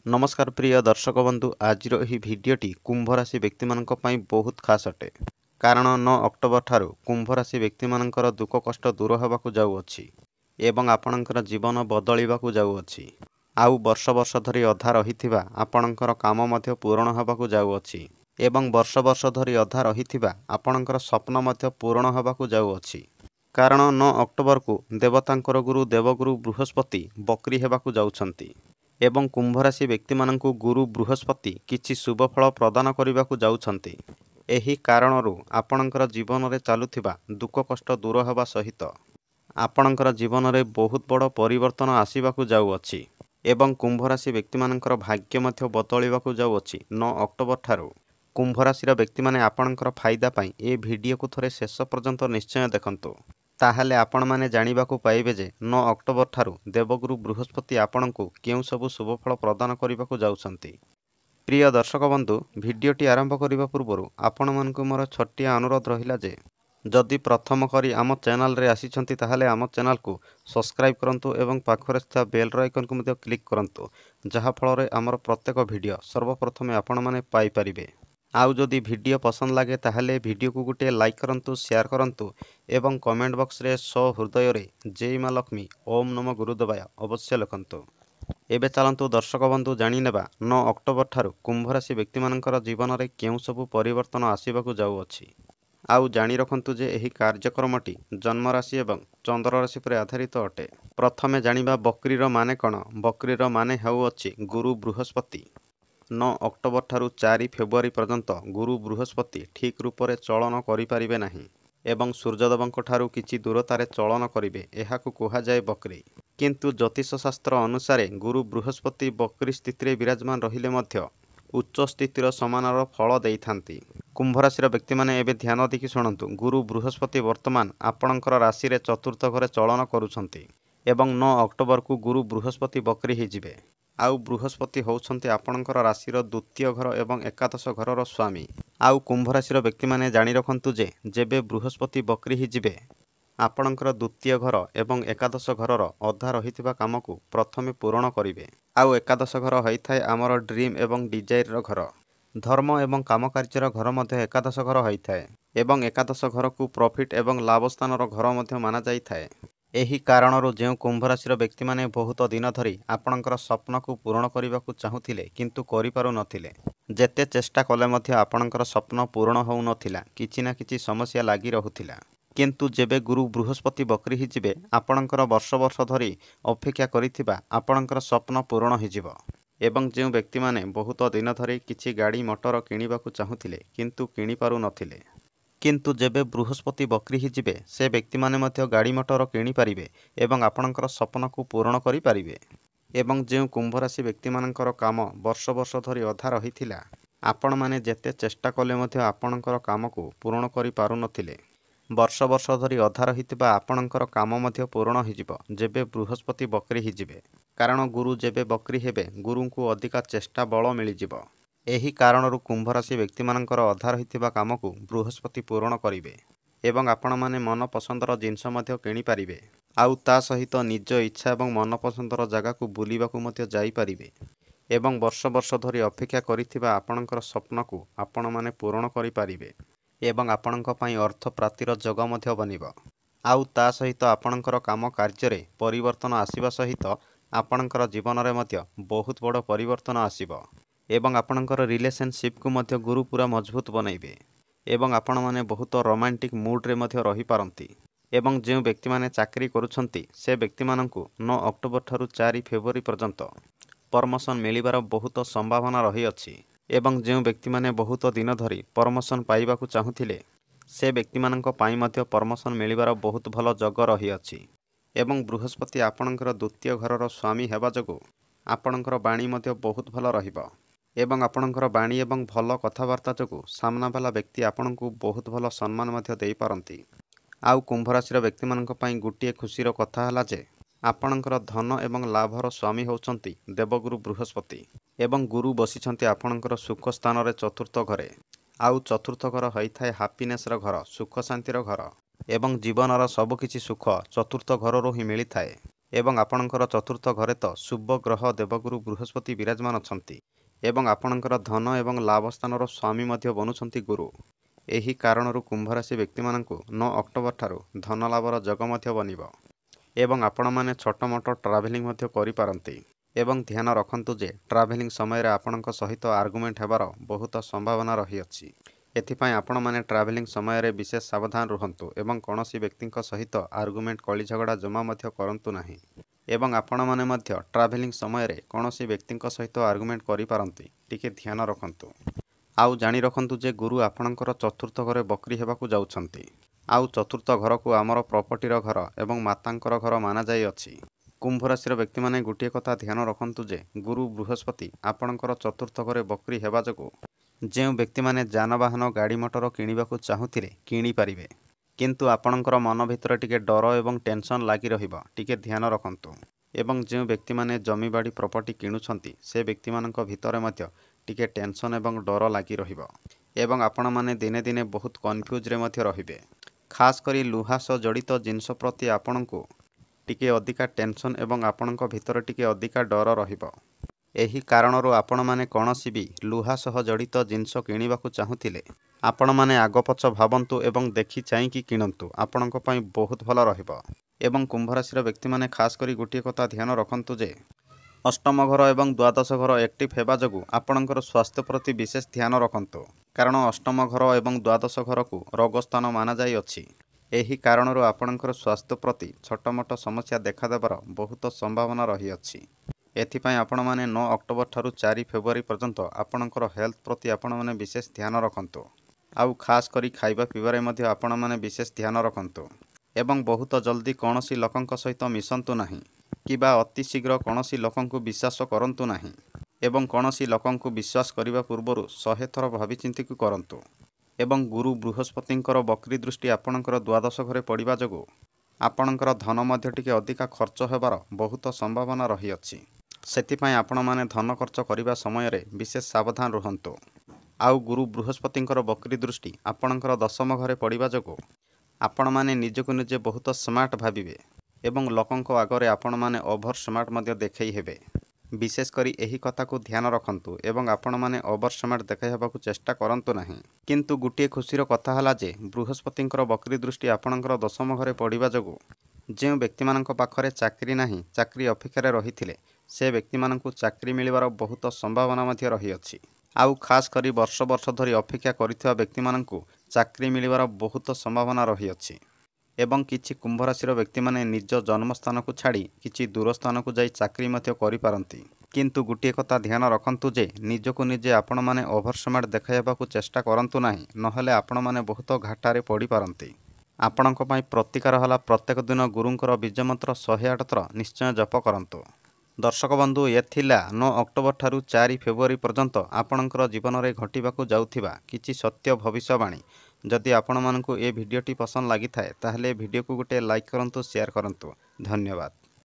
नमस्कार प्रिय दर्शक बंधु आज भिडटी कुंभ राशि व्यक्ति बहुत खास अटे कारण 9 अक्टोबर ठारू कुंभ राशि व्यक्ति दुख कष्ट दूर होगाकू जाऊँगी एवं आपणकर जीवन बदलवाकू जाऊँगी आउ वर्ष वर्ष धरी अधा रही आपणकर काम मध्य पूरण होगाकू जाऊँगी एवं वर्ष वर्ष धरी अधा रही आपणकर स्वप्न मध्य पूरण होगाकू जाऊँगी कारण 9 अक्टोबर को देवतांकर गुरु देवगुरु बृहस्पति बकरी होगाकू जाउछंती एवं कुंभ राशि व्यक्ति मानंकु गुरु बृहस्पति किछि शुभ फल प्रदान करने को जाउछंती। एही कारणरू आपणकर जीवन में चलुथिबा दुख कष्ट दूर होगा सहित आपणकर जीवन में बहुत बड़ परिवर्तन आसवाक जाऊँगी एवं कुंभ राशि व्यक्ति मानंकर भाग्य मध्य बदलवाक जाऊँगी 9 अक्टोबर ठारू कुंभ राशि व्यक्ति माने आपणकर फायदा पाई ए वीडियो को थोड़े शेष पर्यंत निश्चय देखंतु ताहले आपण माने जानिबाकू पाइबे जे 9 अक्टोबर ठारू देवगुरु बृहस्पति आपणको केउं सबु शुभफल प्रदान करने जाउछंती। प्रिय दर्शक बंधु भिडियोटी आरंभ करने पूर्व आपण मानकु मोर छोटिया अनुरोध रहिला जे जदि प्रथम करी आम चैनल रे आसीछंती ताहले आम चैनल को सब्सक्राइब करंतु एवं पाखरे थिबा बेल आइकन को मध्य क्लिक करंतु जहा फल रे आमर प्रत्येक भिडियो सर्वप्रथमे आपण माने पाई परिबे। आउ जदि वीडियो पसंद लगे ताहले वीडियो को गोटे लाइक करंतु शेयर करंतु एवं कमेंट बॉक्स रे हृदय रे जय मां लक्ष्मी ओम नमो गुरुदेवाय अवश्य लिखंतु। एबे चलंतु दर्शक बंधु जानि नेबा 9 अक्टोबर ठारू कुंभ राशि व्यक्ति मानकर जीवन में केउं सबु परिवर्तन आसीबाकू जाउअछि। आउ जानि रखंतु जे एही कार्यक्रमटी जन्म राशि एवं चंद्र राशि पर आधारित अटे। प्रथमे जानिबा बकरीर माने कण। बकरीर माने हेउअछि गुरु बृहस्पति। 9 अक्टोबर ठारू 4 फेब्रुआरी पर्यंत गुरु बृहस्पति ठीक रूप से चलन करिपारिबे नाही एवं सूर्यदेवंक ठारू किछि दूरतारे चलन करिवे एहाकू कुहा जाय बकरी। किंतु ज्योतिष शास्त्र अनुसारे गुरु बृहस्पति बकरी स्थिति रे विराजमान रहिले मध्य उच्च स्थितिर समानर फल देइथांती। कुंभ राशि व्यक्ति माने एबे ध्यान देखि शुणंतु गुरु बृहस्पति वर्तमान आपणकर राशि रे चतुर्थ घरे चलन करुछंती एवं 9 अक्टोबर को गुरु बृहस्पति बकरी हिजिबे। आउ बृहस्पति होउछंती आपणकर राशिर द्वितीय घर एवं एकादश घरर स्वामी। आउ कुंभ राशिर व्यक्ति माने जानि रखंतु जे जेबे बृहस्पति बकरी हिजिबे आपणकर द्वितीय घर एवं एकादश घरर अधा रहिथिबा काम को प्रथमे पूर्ण करिवे। आउ एकादश घर होइथाय आमर ड्रीम एवं डिजायर घर धर्म एवं काम कार्यर घर मध्य एकादश घर होइथाय एवं एकादश घर को प्रॉफिट एवं लाभस्थानर घर मध्य माना जाइथाय। एही कारणरू जो कुंभ राशि व्यक्ति माने बहुत दिन धरी आपणकर स्वप्न को पूर्ण करने को चाहूथिले किंतु करि पारु नथिले जेते चेष्टा कले मध्य आपणकर स्वप्न पूर्ण होउ नथिला किछि ना किछि समस्या लागि रहुथिला। किंतु जेबे गुरु बृहस्पति बकरी हिजिबे आपणकर वर्ष वर्ष धरी अपेक्षा करिथिबा आपणकर स्वप्न पूर्ण हिजिबो एवं जो व्यक्ति माने बहुत दिन धरी किछि गाड़ी मोटर किनिबाकू चाहूथिले किंतु किनि पारु नथिले किंतु जेबे बृहस्पति बकरी हिजिबे से व्यक्ति माने मध्य गाड़ी मोटर किनि पारिबे एवं आपणकर स्वप्न को पूर्ण करि पारिबे। एवं जो कुंभ राशि व्यक्ति मानकर काम वर्ष वर्ष धरी अधा रहिथिला आपण माने जेते चेष्टा कले मध्य आपणकर काम को पूर्ण करि पारु नथिले वर्ष वर्ष धरी अधा रहिथिबा आपणकर काम मध्य पूर्ण हिजिबो जेबे बृहस्पति बकरी हिजिबे। कारण गुरु जेबे बकरी हेबे गुरु को अधिका चेष्टा बल मिलिजिबो। एही कारणरू कुंभ राशि व्यक्ति मानकर अधा रहिथिबा काम को बृहस्पति पूर्ण करिवे एवं आपण माने मन पसंदर जिनस मध्य किनि पारिबे। आउ ता सहित निज इच्छा एवं मन पसंदर जगह को बुलिबाकू मध्य जाई पारिबे एवं वर्ष वर्ष धरी अपेक्षा करिथिबा आपणकर स्वप्न को आपण माने पूर्ण करि पारिबे एवं आपणक पई अर्थ प्राप्तिर जग मध्य बनिबो। आउ ता सहित आपणकर काम कार्य रे परिवर्तन आसीबा सहित आपणकर जीवन रे मध्य बहुत बड़ परिवर्तन आसीबो एवं आपणकर रिलेशनशिप को मध्य गुरु पूरा मजबूत बनइबे एवं आपण माने बहुत रोमांटिक मूड रे मध्य रही पारंती। एवं जो व्यक्ति माने चाकरी करुछंती से व्यक्ति मानंकु 9 अक्टोबर ठारू 4 फेब्रुआरी पर्यंत प्रमोशन मिलिबार बहुत संभावना रही अछि। एवं जो व्यक्ति माने बहुत दिन धरी प्रमोशन पाइबाकू चाहूथिले से व्यक्ति मानंक पाई मध्य प्रमोशन मिलिबार बहुत भल जग रही अछि। एवं बृहस्पति आपणकर द्वितीय घरर स्वामी हेबा जगु आपणकर बाणी मध्य बहुत भल रहिबो एवं आपणकर बाणी एवं भल कथबार्ता जगु सामना वाला व्यक्ति आपणको बहुत भल सम्मान मध्य देई पारंती। आउ कुंभ राशि व्यक्ति मानक पई गुटिए खुशीर कथा हला जे आपणकर धन एवं लाभर स्वामी होउचंती देवगुरु बृहस्पति एवं गुरु बसिछंती आपणकर सुख स्थान रे चतुर्थ घरे। आउ चतुर्थ घर होइथाय हैप्पीनेस र घर सुख शांतिर घर एवं जीवनर सबकिछि सुख चतुर्थ घररू ही मिली थाए। ଏବଂ ଆପଣଙ୍କର ଚତୁର୍ଥ ଘରେ ତ ଶୁଭ ଗ୍ରହ ଦେବଗୁରୁ ବୃହସ୍ପତି ବିରାଜମାନ ଅଛନ୍ତି ଏବଂ ଆପଣଙ୍କର ଧନ ଏବଂ ଲାଭ ସ୍ଥାନର ସ୍ୱାମୀ ମଧ୍ୟ ବନୁଛନ୍ତି ଗୁରୁ। ଏହି କାରଣରୁ କୁମ୍ଭ ରାଶି ବ୍ୟକ୍ତିମାନଙ୍କୁ 9 ଅକ୍ଟୋବର ଠାରୁ ଧନ ଲାଭର ଯୋଗ ମଧ୍ୟ ବନିବ ଏବଂ ଆପଣମାନେ ଛୋଟ ମୋଟ ଟ୍ରାଭେଲିଂ ମଧ୍ୟ କରିପାରନ୍ତି। ଏବଂ ଧ୍ୟାନ ରଖନ୍ତୁ ଯେ ଟ୍ରାଭେଲିଂ ସମୟରେ ଆପଣଙ୍କ ସହିତ ଆର୍ଗୁମେଣ୍ଟ ହେବାର ବହୁତ ସମ୍ଭାବନା ରହିଅଛି। ଏଥିପାଇଁ ଆପଣମାନେ ଟ୍ରାଭେଲିଂ ସମୟରେ ବିଶେଷ ସାବଧାନ ରୁହନ୍ତୁ ଏବଂ କୌଣସି ବ୍ୟକ୍ତିଙ୍କ ସହିତ ଆର୍ଗୁମେଣ୍ଟ କଳିଝଗଡ଼ା ଜମା ମଧ୍ୟ କରନ୍ତୁ ନାହିଁ। ଏବଂ ଆପଣମାନେ ମଧ୍ୟ ଟ୍ରାଭେଲିଂ ସମୟରେ କୌଣସି ବ୍ୟକ୍ତିଙ୍କ ସହିତ ଆର୍ଗୁମେଣ୍ଟ କରିପାରନ୍ତି, ଟିକେ ଧ୍ୟାନ ରଖନ୍ତୁ। ଆଉ ଜାଣି ରଖନ୍ତୁ ଯେ ଗୁରୁ ଆପଣଙ୍କର ଚତୁର୍ଥ ଘରେ ବକ୍ରି ହେବାକୁ ଯାଉଛନ୍ତି। ଆଉ ଚତୁର୍ଥ ଘରକୁ ଆମର ପ୍ରପର୍ଟିର ଘର ଏବଂ ମାତାଙ୍କର ଘର ମାନାଯାଇଅଛି। କୁମ୍ଭ ରାଶିର ବ୍ୟକ୍ତିମାନେ ଗୋଟିଏ କଥା ଧ୍ୟାନ ରଖନ୍ତୁ ଯେ ଗୁରୁ ବୃହସ୍ପତି ଆପଣଙ୍କର ଚତୁର୍ଥ ଘରେ ବକ୍ରି ହେବା ଯୋଗୁଁ ଯେଉଁ ବ୍ୟକ୍ତିମାନେ ଯାନବାହନ ଗାଡ଼ି ମଟର କିଣିବାକୁ ଚାହୁଁଥିଲେ କିଣିପାରିବେ, କିନ୍ତୁ ଆପଣଙ୍କର ମନ ଭିତରେ ଟିକେ ଡର ଏବଂ ଟେନସନ୍ ଲାଗି ରହିବ, ଟିକେ ଧ୍ୟାନ ରଖନ୍ତୁ। ଏବଂ ଯେଉଁ ବ୍ୟକ୍ତିମାନେ ଜମିବାଡ଼ି ପ୍ରପର୍ଟି କିଣୁଛନ୍ତି ସେ ବ୍ୟକ୍ତିମାନଙ୍କ ଭିତରେ ମଧ୍ୟ ଟିକେ ଟେନସନ୍ ଏବଂ ଡର ଲାଗି ରହିବ ଏବଂ ଆପଣମାନେ ଦିନେ ଦିନେ ବହୁତ କନଫ୍ୟୁଜ୍ରେ ମଧ୍ୟ ରହିବେ। ଖାସ୍ କରି ଲୁହା ସହ ଜଡ଼ିତ ଜିନିଷ ପ୍ରତି ଆପଣଙ୍କୁ ଟିକେ ଅଧିକା ଟେନସନ୍ ଏବଂ ଆପଣଙ୍କ ଭିତରେ ଟିକେ ଅଧିକା ଡର ରହିବ। ଏହି କାରଣରୁ ଆପଣମାନେ କୌଣସି ବି ଲୁହା ସହ ଜଡ଼ିତ ଜିନିଷ କିଣିବାକୁ ଚାହୁଁଥିଲେ ଆପଣମାନେ ଆଗପଛ ଭାବନ୍ତୁ ଏବଂ ଦେଖି ଚାହିଁକି କିଣନ୍ତୁ, ଆପଣଙ୍କ ପାଇଁ ବହୁତ ଭଲ ରହିବ। ଏବଂ କୁମ୍ଭ ରାଶିର ବ୍ୟକ୍ତିମାନେ ଖାସ୍ କରି ଗୋଟିଏ କଥା ଧ୍ୟାନ ରଖନ୍ତୁ ଯେ ଅଷ୍ଟମ ଘର ଏବଂ ଦ୍ୱାଦଶ ଘର ଆକ୍ଟିଭ୍ ହେବା ଯୋଗୁଁ ଆପଣଙ୍କର ସ୍ୱାସ୍ଥ୍ୟ ପ୍ରତି ବିଶେଷ ଧ୍ୟାନ ରଖନ୍ତୁ, କାରଣ ଅଷ୍ଟମ ଘର ଏବଂ ଦ୍ୱାଦଶ ଘରକୁ ରୋଗ ସ୍ଥାନ ମାନାଯାଇଅଛି। ଏହି କାରଣରୁ ଆପଣଙ୍କର ସ୍ୱାସ୍ଥ୍ୟ ପ୍ରତି ଛୋଟ ମୋଟ ସମସ୍ୟା ଦେଖାଦେବାର ବହୁତ ସମ୍ଭାବନା ରହିଅଛି। ଏଥିପାଇଁ ଆପଣମାନେ 9 ଅକ୍ଟୋବର ଠାରୁ 4 ଫେବୃଆରୀ ପର୍ଯ୍ୟନ୍ତ ଆପଣଙ୍କର ହେଲ୍ଥ ପ୍ରତି ଆପଣମାନେ ବିଶେଷ ଧ୍ୟାନ ରଖନ୍ତୁ। ଆଉ ଖାସ୍ କରି ଖାଇବା ପିଇବାରେ ମଧ୍ୟ ଆପଣମାନେ ବିଶେଷ ଧ୍ୟାନ ରଖନ୍ତୁ। ଏବଂ ବହୁତ ଜଲ୍ଦି କୌଣସି ଲୋକଙ୍କ ସହିତ ମିଶନ୍ତୁ ନାହିଁ କିମ୍ବା ଅତି ଶୀଘ୍ର କୌଣସି ଲୋକଙ୍କୁ ବିଶ୍ୱାସ କରନ୍ତୁ ନାହିଁ ଏବଂ କୌଣସି ଲୋକଙ୍କୁ ବିଶ୍ୱାସ କରିବା ପୂର୍ବରୁ 100 ଥର ଭାବିଚିନ୍ତିକି କରନ୍ତୁ। ଏବଂ ଗୁରୁ ବୃହସ୍ପତିଙ୍କର ବକ୍ରି ଦୃଷ୍ଟି ଆପଣଙ୍କର ଦ୍ୱାଦଶ ଘରେ ପଡ଼ିବା ଯୋଗୁଁ ଆପଣଙ୍କର ଧନ ମଧ୍ୟ ଟିକେ ଅଧିକା ଖର୍ଚ୍ଚ ହେବାର ବହୁତ ସମ୍ଭାବନା ରହିଅଛି। ସେଥିପାଇଁ ଆପଣମାନେ ଧନ ଖର୍ଚ୍ଚ କରିବା ସମୟରେ ବିଶେଷ ସାବଧାନ ରୁହନ୍ତୁ। ଆଉ ଗୁରୁ ବୃହସ୍ପତିଙ୍କର ବକ୍ରି ଦୃଷ୍ଟି ଆପଣଙ୍କର ଦଶମ ଘରେ ପଡ଼ିବା ଯୋଗୁଁ ଆପଣମାନେ ନିଜକୁ ନିଜେ ବହୁତ ସ୍ମାର୍ଟ ଭାବିବେ ଏବଂ ଲୋକଙ୍କ ଆଗରେ ଆପଣମାନେ ଓଭର ସ୍ମାର୍ଟ ମଧ୍ୟ ଦେଖାଇ ହେବେ। ବିଶେଷ କରି ଏହି କଥାକୁ ଧ୍ୟାନ ରଖନ୍ତୁ ଏବଂ ଆପଣମାନେ ଓଭର ସ୍ମାର୍ଟ ଦେଖାଇ ହେବାକୁ ଚେଷ୍ଟା କରନ୍ତୁ ନାହିଁ। କିନ୍ତୁ ଗୋଟିଏ ଖୁସିର କଥା ହେଲା ଯେ ବୃହସ୍ପତିଙ୍କର ବକ୍ରି ଦୃଷ୍ଟି ଆପଣଙ୍କର ଦଶମ ଘରେ ପଡ଼ିବା ଯୋଗୁଁ ଯେଉଁ ବ୍ୟକ୍ତିମାନଙ୍କ ପାଖରେ ଚାକିରି ନାହିଁ, ଚାକିରି ଅପେକ୍ଷାରେ ରହିଥିଲେ, ସେ ବ୍ୟକ୍ତିମାନଙ୍କୁ ଚାକିରି ମିଳିବାର ବହୁତ ସମ୍ଭାବନା ମଧ୍ୟ ରହିଅଛି। ଆଉ ଖାସ୍ କରି ବର୍ଷ ବର୍ଷ ଧରି ଅପେକ୍ଷା କରିଥିବା ବ୍ୟକ୍ତିମାନଙ୍କୁ ଚାକିରି ମିଳିବାର ବହୁତ ସମ୍ଭାବନା ରହିଅଛି। ଏବଂ କିଛି କୁମ୍ଭ ରାଶିର ବ୍ୟକ୍ତିମାନେ ନିଜ ଜନ୍ମସ୍ଥାନକୁ ଛାଡ଼ି କିଛି ଦୂର ସ୍ଥାନକୁ ଯାଇ ଚାକିରି ମଧ୍ୟ କରିପାରନ୍ତି। କିନ୍ତୁ ଗୋଟିଏ କଥା ଧ୍ୟାନ ରଖନ୍ତୁ ଯେ ନିଜକୁ ନିଜେ ଆପଣମାନେ ଓଭର ସ୍ମାର୍ଟ ଦେଖାଇବାକୁ ଚେଷ୍ଟା କରନ୍ତୁ ନାହିଁ, ନହେଲେ ଆପଣମାନେ ବହୁତ ଘାଟାରେ ପଡ଼ିପାରନ୍ତି। ଆପଣଙ୍କ ପାଇଁ ପ୍ରତିକାର ହେଲା ପ୍ରତ୍ୟେକ ଦିନ ଗୁରୁଙ୍କର ବୀଜମନ୍ତ୍ର 108 ଥର ନିଶ୍ଚୟ ଜପ କରନ୍ତୁ। ଦର୍ଶକ ବନ୍ଧୁ, ଏ ଥିଲା 9 ଅକ୍ଟୋବର ଠାରୁ 4 ଫେବୃଆରୀ ପର୍ଯ୍ୟନ୍ତ ଆପଣଙ୍କର ଜୀବନରେ ଘଟିବାକୁ ଯାଉଥିବା କିଛି ସତ୍ୟ ଭବିଷ୍ୟବାଣୀ। ଯଦି ଆପଣମାନଙ୍କୁ ଏ ଭିଡ଼ିଓଟି ପସନ୍ଦ ଲାଗିଥାଏ ତାହେଲେ ଭିଡ଼ିଓକୁ ଗୋଟିଏ ଲାଇକ୍ କରନ୍ତୁ, ସେୟାର କରନ୍ତୁ। ଧନ୍ୟବାଦ।